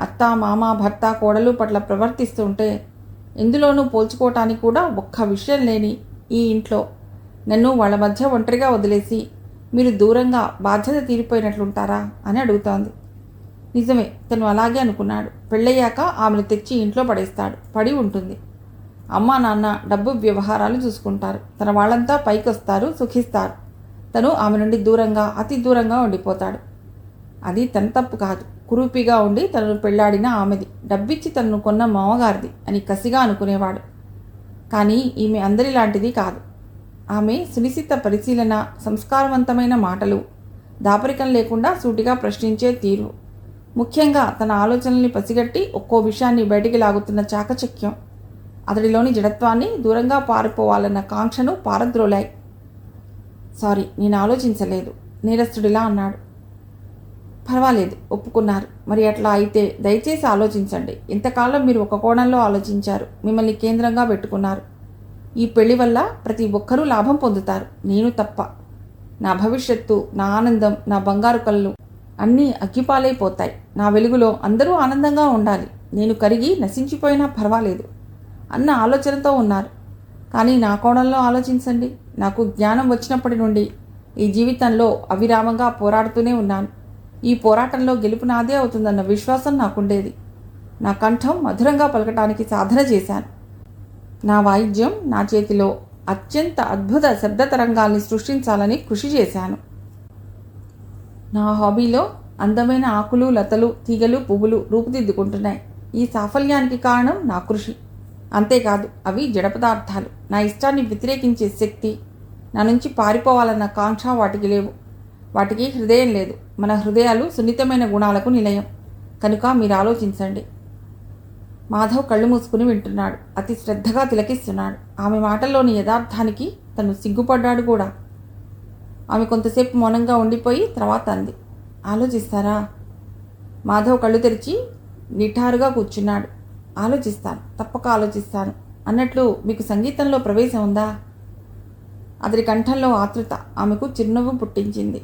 అత్త మామ భర్త కోడలు పట్ల ప్రవర్తిస్తుంటే ఎందులోనూ పోల్చుకోవటానికి కూడా ఒక్క విషయం లేని ఈ ఇంట్లో నన్ను వాళ్ళ మధ్య ఒంటరిగా వదిలేసి మీరు దూరంగా బాధ్యత తీరిపోయినట్లుంటారా అని అడుగుతోంది. నిజమే, తను అలాగే అనుకున్నాడు. పెళ్ళయ్యాక ఆమెను తెచ్చి ఇంట్లో పడేస్తాడు. పడి ఉంటుంది. అమ్మా నాన్న డబ్బు వ్యవహారాలు చూసుకుంటారు. తన వాళ్ళంతా పైకొస్తారు, సుఖిస్తారు. తను ఆమె నుండి దూరంగా, అతి దూరంగా ఉండిపోతాడు. అది తన తప్పు కాదు. కురూపిగా ఉండి తనను పెళ్లాడిన ఆమెది, డబ్బిచ్చి తనను కొన్న మామగారిది అని కసిగా అనుకునేవాడు. కానీ ఈమె అందరిలాంటిది కాదు. ఆమె సునిశిత పరిశీలన, సంస్కారవంతమైన మాటలు, దాపరికం లేకుండా సూటిగా ప్రశ్నించే తీరు, ముఖ్యంగా తన ఆలోచనల్ని పసిగట్టి ఒక్కో విషయాన్ని బయటికి లాగుతున్న చాకచక్యం అతడిలోని జడత్వాన్ని, దూరంగా పారిపోవాలన్న కాంక్షను పారద్రోలాయి. సారీ, నేను ఆలోచించలేదు, నేరస్తుడిలా అన్నాడు. పర్వాలేదు, ఒప్పుకున్నారు. మరి అట్లా అయితే దయచేసి ఆలోచించండి. ఇంతకాలం మీరు ఒక కోణంలో ఆలోచించారు, మిమ్మల్ని కేంద్రంగా పెట్టుకున్నారు. ఈ పెళ్లి వల్ల ప్రతి ఒక్కరూ లాభం పొందుతారు, నేను తప్ప. నా భవిష్యత్తు, నా ఆనందం, నా బంగారు కళ్ళు అన్నీ అగ్గిపాలైపోతాయి. నా వెలుగులో అందరూ ఆనందంగా ఉండాలి. నేను కరిగి నశించిపోయినా పర్వాలేదు అన్న ఆలోచనతో ఉన్నారు. కానీ నా కోణంలో ఆలోచించండి. నాకు జ్ఞానం వచ్చినప్పటి నుండి ఈ జీవితంలో అవిరామంగా పోరాడుతూనే ఉన్నాను. ఈ పోరాటంలో గెలుపు నాదే అవుతుందన్న విశ్వాసం నాకుండేది. నా కంఠం మధురంగా పలకటానికి సాధన చేశాను. నా వాయిద్యం నా చేతిలో అత్యంత అద్భుత శబ్ద తరంగాల్ని సృష్టించాలని కృషి చేశాను. నా హాబీలో అందమైన ఆకులు, లతలు, తీగలు, పువ్వులు రూపుదిద్దుకుంటున్నాయి. ఈ సాఫల్యానికి కారణం నా కృషి. అంతేకాదు, అవి జడ పదార్థాలు. నా ఇష్టాన్ని వ్యతిరేకించే శక్తి, నా నుంచి పారిపోవాలన్న కాంక్ష వాటికి లేవు. వాటికి హృదయం లేదు. మన హృదయాలు సున్నితమైన గుణాలకు నిలయం. కనుక మీరు ఆలోచించండి. మాధవ్ కళ్ళు మూసుకుని వింటున్నాడు. అతి శ్రద్ధగా తిలకిస్తున్నాడు. ఆమె మాటల్లోని యథార్థానికి తను సిగ్గుపడ్డాడు కూడా. ఆమె కొంతసేపు మౌనంగా ఉండిపోయి తర్వాత అంది, ఆలోచిస్తారా? మాధవ్ కళ్ళు తెరిచి నిఠారుగా కూర్చున్నాడు. ఆలోచిస్తాను, తప్పక ఆలోచిస్తాను. అన్నట్లు మీకు సంగీతంలో ప్రవేశం ఉందా? అతడి కంఠంలో ఆతృత ఆమెకు చిరునవ్వు పుట్టించింది.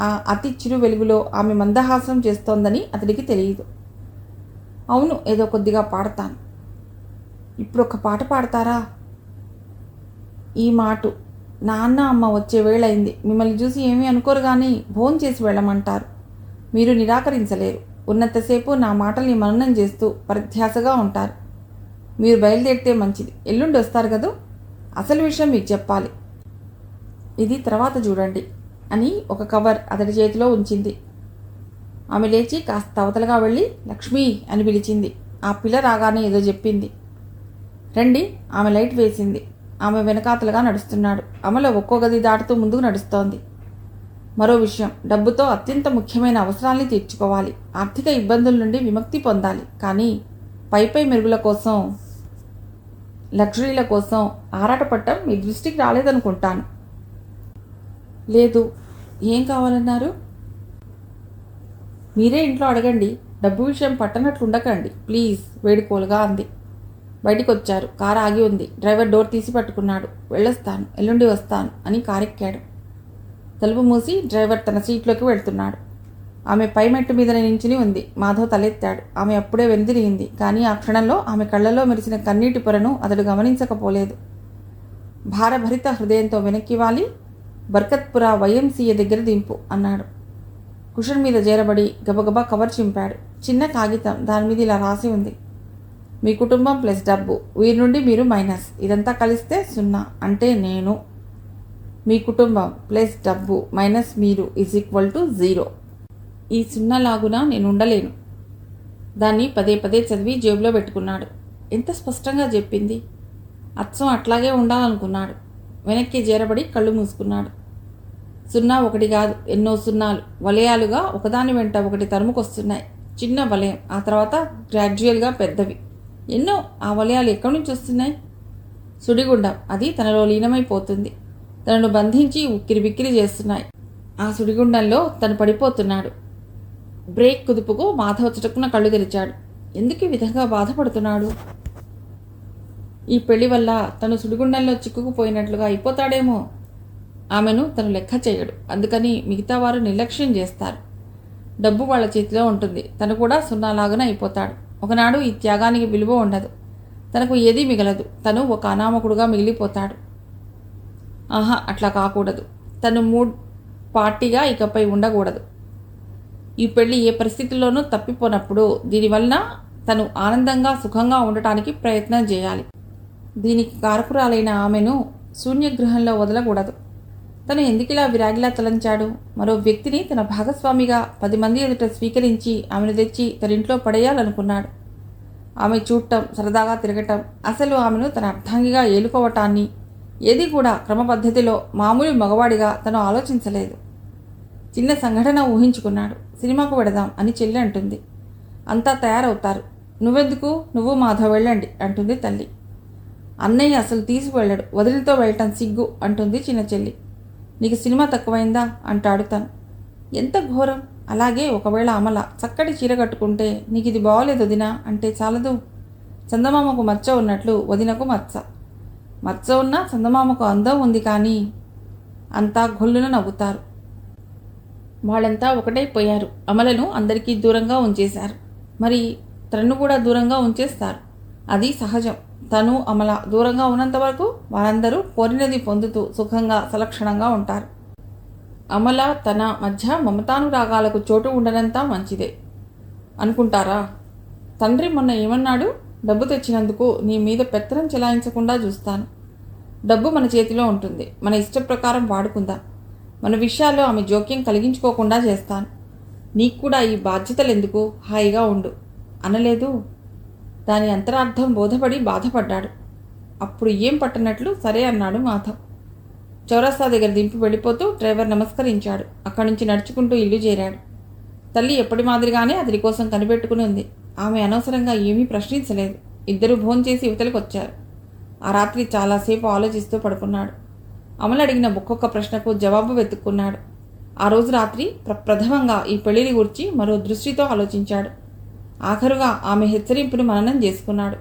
ఆ అతి చిరు వెలుగులో ఆమె మందహాసం చేస్తోందని అతడికి తెలియదు. అవును, ఏదో కొద్దిగా పాడతాను. ఇప్పుడు ఒక పాట పాడతారా? ఈ మాటు నాన్న అమ్మ వచ్చే వేళయింది. మిమ్మల్ని చూసి ఏమీ అనుకోరు, కానీ భోం చేసి వెళ్ళమంటారు. మీరు నిరాకరించలేరు. ఉన్నంతసేపు నా మాటల్ని మననం చేస్తూ పరిధ్యాసగా ఉంటారు. మీరు బయలుదేరితే మంచిది. ఎల్లుండి వస్తారు కదూ. అసలు విషయం మీకు చెప్పాలి. ఇది తర్వాత చూడండి అని ఒక కవర్ అతడి చేతిలో ఉంచింది. ఆమె లేచి కాస్త అవతలగా వెళ్ళి లక్ష్మి అని పిలిచింది. ఆ పిల్ల రాగానే ఏదో చెప్పింది. రండి. ఆమె లైట్ వేసింది. ఆమె వెనకాతలుగా నడుస్తున్నాడు. అమల ఒక్కో గది దాటుతూ ముందుకు నడుస్తోంది. మరో విషయం, డబ్బుతో అత్యంత ముఖ్యమైన అవసరాల్ని తీర్చుకోవాలి. ఆర్థిక ఇబ్బందుల నుండి విముక్తి పొందాలి. కానీ పై మెరుగుల కోసం, లగ్జరీల కోసం ఆరాటపడటం మీ దృష్టికి రాలేదనుకుంటాను. లేదు. ఏం కావాలన్నారు? మీరే ఇంట్లో అడగండి. డబ్బు విషయం పట్టనట్లుండకండి ప్లీజ్, వేడుకోలుగా అంది. బయటికి వచ్చారు. కారు ఆగి ఉంది. డ్రైవర్ డోర్ తీసి పట్టుకున్నాడు. వెళ్ళొస్తాను, ఎల్లుండి వస్తాను అని కారెక్కాడు. తలుపు మూసి డ్రైవర్ తన సీట్లోకి వెళ్తున్నాడు. ఆమె పై మెట్టు మీద నించుని ఉంది. మాధవ్ తలెత్తాడు. ఆమె అప్పుడే వెనుదిరిగింది. కానీ ఆ క్షణంలో ఆమె కళ్ళలో మెరిసిన కన్నీటి పొరను అతడు గమనించకపోలేదు. భారభరిత హృదయంతో వెనక్కి వాలి, బర్కత్పురా వైఎంసీఏ దగ్గర దింపు అన్నాడు. కుషన్ మీద చేరబడి గబగబా కవర్ చింపాడు. చిన్న కాగితం, దాని మీద ఇలా రాసి ఉంది. మీ కుటుంబం ప్లస్ డబ్బు, వీరి నుండి మీరు మైనస్, ఇదంతా కలిస్తే 0 అంటే నేను. మీ కుటుంబం ప్లస్ డబ్బు మైనస్ మీరు = 0. ఈ 0 లాగున నేను ఉండలేను. దాన్ని పదే పదే చదివి జేబులో పెట్టుకున్నాడు. ఎంత స్పష్టంగా చెప్పింది. అచ్చం అట్లాగే ఉండాలనుకున్నాడు. వెనక్కి చేరబడి కళ్ళు మూసుకున్నాడు. 0 1 కాదు, ఎన్నో సున్నాలు వలయాలుగా ఒకదాని వెంట ఒకటి తరుముకొస్తున్నాయి. చిన్న వలయం, ఆ తర్వాత గ్రాడ్యువల్గా పెద్దవి. ఎన్నో. ఆ వలయాలు ఎక్కడి నుంచి వస్తున్నాయి? సుడిగుండం, అది తనలో లీనమైపోతుంది. తనను బంధించి ఉక్కిరి బిక్కిరి చేస్తున్నాయి. ఆ సుడిగుండంలో తను పడిపోతున్నాడు. బ్రేక్ కుదుపుకు మాధవ్ చుటక్కున కళ్ళు తెరిచాడు. ఎందుకు ఈ విధంగా బాధపడుతున్నాడు? ఈ పెళ్లి వల్ల తను సుడిగుండంలో చిక్కుకుపోయినట్లుగా అయిపోతాడేమో. ఆమెను తను లెక్క చేయడు. అందుకని మిగతా వారు నిర్లక్ష్యం చేస్తారు. డబ్బు వాళ్ళ చేతిలో ఉంటుంది. తను కూడా 0 లాగాన అయిపోతాడు. ఒకనాడు ఈ త్యాగానికి విలువ ఉండదు. తనకు ఏదీ మిగలదు. తను ఒక అనామకుడుగా మిగిలిపోతాడు. ఆహా, అట్లా కాకూడదు. తను పార్టీగా ఇకపై ఉండకూడదు. ఈ పెళ్లి ఏ పరిస్థితుల్లోనూ తప్పిపోనప్పుడు దీనివల్ల తను ఆనందంగా సుఖంగా ఉండటానికి ప్రయత్నం చేయాలి. దీనికి కారకురాలైన ఆమెను శూన్యగృహంలో వదలకూడదు. తను ఎందుకిలా విరాగిలా తలంచాడు? మరో వ్యక్తిని తన భాగస్వామిగా 10 మంది ఎదుట స్వీకరించి ఆమెను తెచ్చి తన ఇంట్లో పడేయాలనుకున్నాడు. ఆమె చూడటం, సరదాగా తిరగటం, అసలు ఆమెను తన అర్ధాంగిగా ఏలుకోవటాన్ని ఏది కూడా క్రమపద్ధతిలో మామూలు మగవాడిగా తను ఆలోచించలేదు. చిన్న సంఘటన ఊహించుకున్నాడు. సినిమాకు వెడదాం అని చెల్లి అంటుంది. అంతా తయారవుతారు. నువ్వెందుకు? నువ్వు మాధవ్ వెళ్ళండి అంటుంది తల్లి. అన్నయ్య అసలు తీసుకువెళ్ళడు. వదిలితో వెళ్ళటం సిగ్గు అంటుంది చిన్న చెల్లి. నీకు సినిమా తక్కువైందా అంటాడు తను. ఎంత ఘోరం! అలాగే ఒకవేళ అమల చక్కటి చీర కట్టుకుంటే నీకు ఇది బాగోలేదు వదినా అంటే చాలదు. చందమామకు మచ్చ ఉన్నట్లు వదినకు మచ్చ. మచ్చ ఉన్న చందమామకు అందం ఉంది కానీ అంతా గొల్లున నవ్వుతారు. వాళ్ళంతా ఒకటైపోయారు. అమలను అందరికీ దూరంగా ఉంచేశారు. మరి తనను కూడా దూరంగా ఉంచేస్తారు. అది సహజం. తను అమల దూరంగా ఉన్నంత వరకు వారందరూ కోరినది పొందుతూ సుఖంగా సలక్షణంగా ఉంటారు. అమల తన మధ్య మమతానురాగాలకు చోటు ఉండనంతా మంచిదే అనుకుంటారా? తండ్రి మొన్న ఏమన్నాడు? డబ్బు తెచ్చినందుకు నీ మీద పెత్తనం చెలాయించకుండా చూస్తాను. డబ్బు మన చేతిలో ఉంటుంది. మన ఇష్టప్రకారం వాడుకుందాం. మన విషయాల్లో ఆమె జోక్యం కలిగించుకోకుండా చేస్తాను. నీకు కూడా ఈ బాధ్యతలు ఎందుకు? హాయిగా ఉండు అనలేదు. దాని అంతరార్థం బోధపడి బాధపడ్డాడు. అప్పుడు ఏం పట్టనట్లు సరే అన్నాడు మాధవ్. చౌరస్తా దగ్గర దింపి వెళ్ళిపోతూ డ్రైవర్ నమస్కరించాడు. అక్కడి నుంచి నడుచుకుంటూ ఇల్లు చేరాడు. తల్లి ఎప్పటి మాదిరిగానే అతని కోసం కనిపెట్టుకుని ఉంది. ఆమె అనవసరంగా ఏమీ ప్రశ్నించలేదు. ఇద్దరూ భోంచేసి యువతలకు వచ్చారు. ఆ రాత్రి చాలాసేపు ఆలోచిస్తూ పడుకున్నాడు. అమలు అడిగిన ఒక్కొక్క ప్రశ్నకు జవాబు వెతుక్కున్నాడు. ఆ రోజు రాత్రి ప్రథమంగా ఈ పెళ్లిని గురించి మరో దృష్టితో ఆలోచించాడు. ఆఖరుగా ఆమె హెచ్చరింపును మననం చేసుకున్నాడు.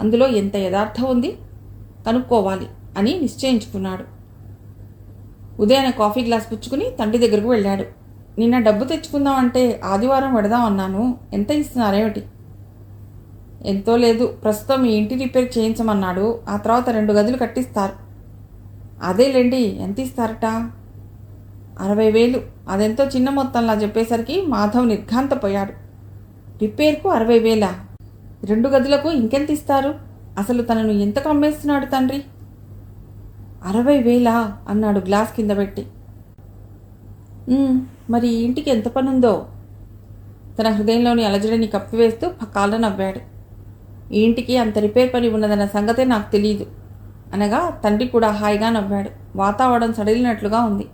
అందులో ఎంత యథార్థం ఉంది కనుక్కోవాలి అని నిశ్చయించుకున్నాడు. ఉదయాన్నే కాఫీ గ్లాస్ పుచ్చుకుని తండ్రి దగ్గరకు వెళ్ళాడు. నిన్న డబ్బు తెచ్చుకుందామంటే ఆదివారం పెడదాం అన్నాను. ఎంత ఇస్తున్నారేమిటి? ఎంతో లేదు. ప్రస్తుతం మీ ఇంటి రిపేర్ చేయించమన్నాడు. ఆ తర్వాత 2 గదులు కట్టిస్తారు. అదేలేండి. ఎంత ఇస్తారట? 60,000. అదెంతో చిన్న మొత్తంలా చెప్పేసరికి మాధవ్ నిర్ఘాంతపోయాడు. రిపేర్కు 60,000? 2 గదులకు ఇంకెంత ఇస్తారు? అసలు తనను ఎంతకు అమ్మేస్తున్నాడు తండ్రి? 60,000 అన్నాడు గ్లాస్ కింద పెట్టి. మరి ఈ ఇంటికి ఎంత పనుందో? తన హృదయంలోని అలజడిని కప్పివేస్తూ పక్కాల నవ్వాడు. ఈ ఇంటికి అంత రిపేర్ పని ఉన్నదన్న సంగతే నాకు తెలియదు అనగా తండ్రి కూడా హాయిగా నవ్వాడు. వాతావరణం సడలినట్లుగా ఉంది.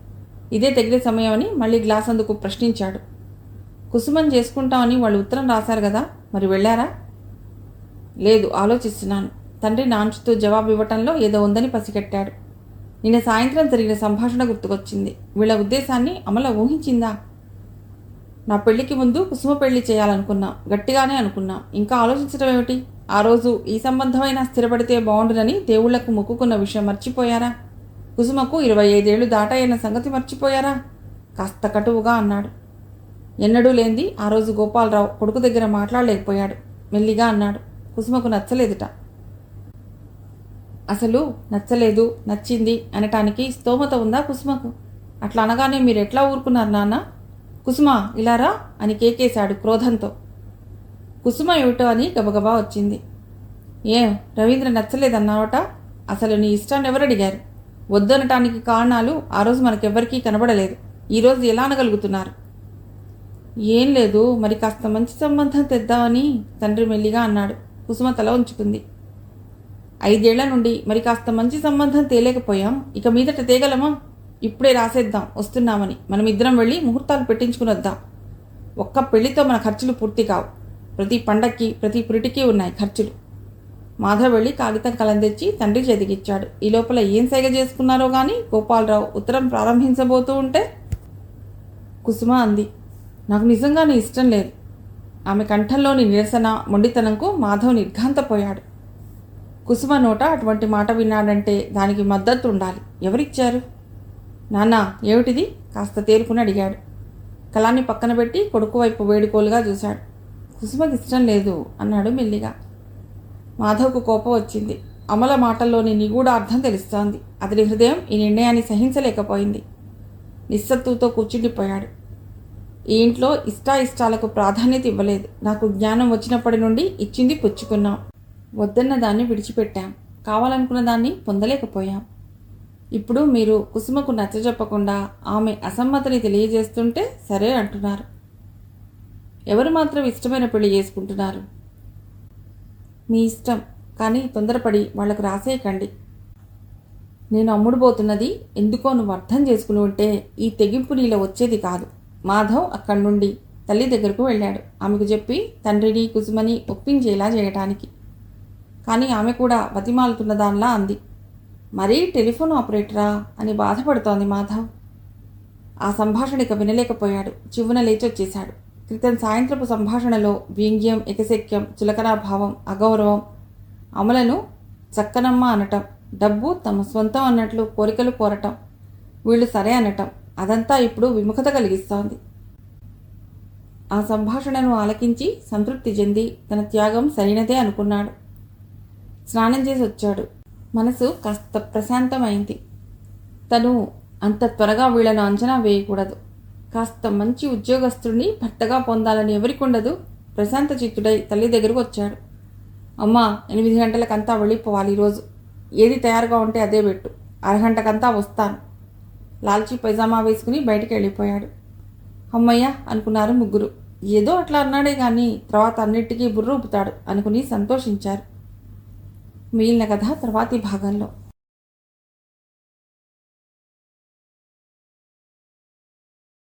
ఇదే తగిన సమయం అని మళ్ళీ గ్లాస్ అందుకు ప్రశ్నించాడు. కుసుమం చేసుకుంటామని వాళ్ళు ఉత్తరం రాశారు కదా, మరి వెళ్ళారా? లేదు, ఆలోచిస్తున్నాను. తండ్రి నాంచుతూ జవాబు ఇవ్వటంలో ఏదో ఉందని పసిగట్టాడు. నిన్న సాయంత్రం జరిగిన సంభాషణ గుర్తుకొచ్చింది. వీళ్ళ ఉద్దేశాన్ని అమల ఊహించిందా? నా పెళ్లికి ముందు కుసుమ పెళ్లి చేయాలనుకున్నాం. గట్టిగానే అనుకున్నాం. ఇంకా ఆలోచించడం ఏమిటి? ఆ రోజు ఈ సంబంధమైన స్థిరపడితే బాగుండునని దేవుళ్లకు మొక్కుకున్న విషయం మర్చిపోయారా? కుసుమకు 25 ఏళ్లు దాటాయన్న సంగతి మర్చిపోయారా? కాస్త కటువుగా అన్నాడు. ఎన్నడూ లేంది ఆ రోజు గోపాలరావు కొడుకు దగ్గర మాట్లాడలేకపోయాడు. మెల్లిగా అన్నాడు. కుసుమకు నచ్చలేదుట. అసలు నచ్చలేదు, నచ్చింది అనటానికి స్తోమత ఉందా కుసుమకు? అట్లా అనగానే మీరు ఎట్లా ఊరుకున్నారు నాన్న? కుసుమ ఇలారా అని కేకేశాడు క్రోధంతో. కుసుమ ఏమిటో అని గబగబా వచ్చింది. ఏం రవీంద్ర నచ్చలేదన్నావట? అసలు నీ ఇష్టాన్ని ఎవరు అడిగారు? వద్దనటానికి కారణాలు ఆ రోజు మనకెవ్వరికీ కనబడలేదు. ఈరోజు ఎలా అనగలుగుతున్నారు? ఏం లేదు, మరి కాస్త మంచి సంబంధం తెద్దామని తండ్రి మెల్లిగా అన్నాడు. కుసుమ తల ఉంచుకుంది. 5 ఏళ్ల నుండి మరి కాస్త మంచి సంబంధం తేలేకపోయాం, ఇక మీదట తేగలమా? ఇప్పుడే రాసేద్దాం వస్తున్నామని. మనం ఇద్దరం వెళ్ళి ముహూర్తాలు పెట్టించుకుని వద్దాం. ఒక్క పెళ్లితో మన ఖర్చులు పూర్తి కావు. ప్రతి పండక్కి ప్రతి పురిటికి ఉన్నాయి ఖర్చులు. మాధవ్ వెళ్ళి కాగితం కలం తెచ్చి తండ్రి చేతికిచ్చాడు. ఈ లోపల ఏం సైగ చేసుకున్నారో గాని గోపాలరావు ఉత్తరం ప్రారంభించబోతూ ఉంటే కుసుమ అంది, నాకు నిజంగానే ఇష్టం లేదు. ఆమె కంఠంలోని నిరసన మొండితనంకు మాధవ్ నిర్ఘాంతపోయాడు. కుసుమ నోట అటువంటి మాట విన్నాడంటే దానికి మద్దతు ఉండాలి. ఎవరిచ్చారు? నాన్న, ఏమిటిది? కాస్త తేరుకుని అడిగాడు. కలాన్ని పక్కన పెట్టి కొడుకు వైపు వేడుకోలుగా చూశాడు. కుసుమకి ఇష్టం లేదు అన్నాడు మెల్లిగా. మాధవ్కు కోపం వచ్చింది. అమల మాటల్లోని నిగూఢ అర్థం తెలుస్తోంది. అతడి హృదయం ఈ నిర్ణయాన్ని సహించలేకపోయింది. నిస్సత్తుతో కూర్చుండిపోయాడు. ఈ ఇంట్లో ఇష్టాయిష్టాలకు ప్రాధాన్యత ఇవ్వలేదు. నాకు జ్ఞానం వచ్చినప్పటి నుండి ఇచ్చింది పుచ్చుకున్నాం. వద్దన్న దాన్ని విడిచిపెట్టాం. కావాలనుకున్న దాన్ని పొందలేకపోయాం. ఇప్పుడు మీరు కుసుమకు నచ్చజెప్పకుండా ఆమె అసమ్మతిని తెలియజేస్తుంటే సరే అంటున్నారు. ఎవరు మాత్రం ఇష్టమైన పెళ్లి చేసుకుంటున్నారు? మీ ఇష్టం, కానీ తొందరపడి వాళ్లకు రాసేయకండి. నేను అమ్ముడుపోతున్నది ఎందుకో నువ్వు అర్థం చేసుకుని ఉంటే ఈ తెగింపు నీలో వచ్చేది కాదు. మాధవ్ అక్కడి నుండి తల్లి దగ్గరకు వెళ్ళాడు. ఆమెకు చెప్పి తండ్రిని కుసుమని ఒప్పించేలా చేయటానికి. కానీ ఆమె కూడా బతిమాలుతున్న దానిలా అంది. మరీ టెలిఫోన్ ఆపరేటరా అని బాధపడుతోంది మాధవ్. ఆ సంభాషణ ఇక వినలేకపోయాడు. చివ్వున లేచొచ్చేశాడు. క్రితం సాయంత్రపు సంభాషణలో వ్యంగ్యం, ఎకశక్యం, చులకనాభావం, అగౌరవం, అమలను చక్కనమ్మ అనటం, డబ్బు తమ సొంతం అన్నట్లు కోరికలు కోరటం, వీళ్ళు సరే అనటం, అదంతా ఇప్పుడు విముఖత కలిగిస్తోంది. ఆ సంభాషణను ఆలకించి సంతృప్తి చెంది తన త్యాగం సరైనదే అనుకున్నాడు. స్నానం చేసి వచ్చాడు. మనసు కాస్త ప్రశాంతమైంది. తను అంత త్వరగా వీళ్లను అంచనా వేయకూడదు. కాస్త మంచి ఉద్యోగస్తుడిని భర్తగా పొందాలని ఎవరికుండదు? ప్రశాంత చిత్తుడై తల్లి దగ్గరకు వచ్చాడు. అమ్మా, 8 గంటలకంతా వెళ్ళిపోవాలి ఈరోజు. ఏది తయారుగా ఉంటే అదే పెట్టు. అరగంటకంతా వస్తాను. లాల్చీ పైజామా వేసుకుని బయటికి వెళ్ళిపోయాడు. అమ్మయ్య అనుకున్నారు ముగ్గురు. ఏదో అట్లా అన్నాడే కానీ తర్వాత అన్నిటికీ బుర్ర ఊపుతాడు అనుకుని సంతోషించారు. మిగిలిన కథ తర్వాతి భాగంలో.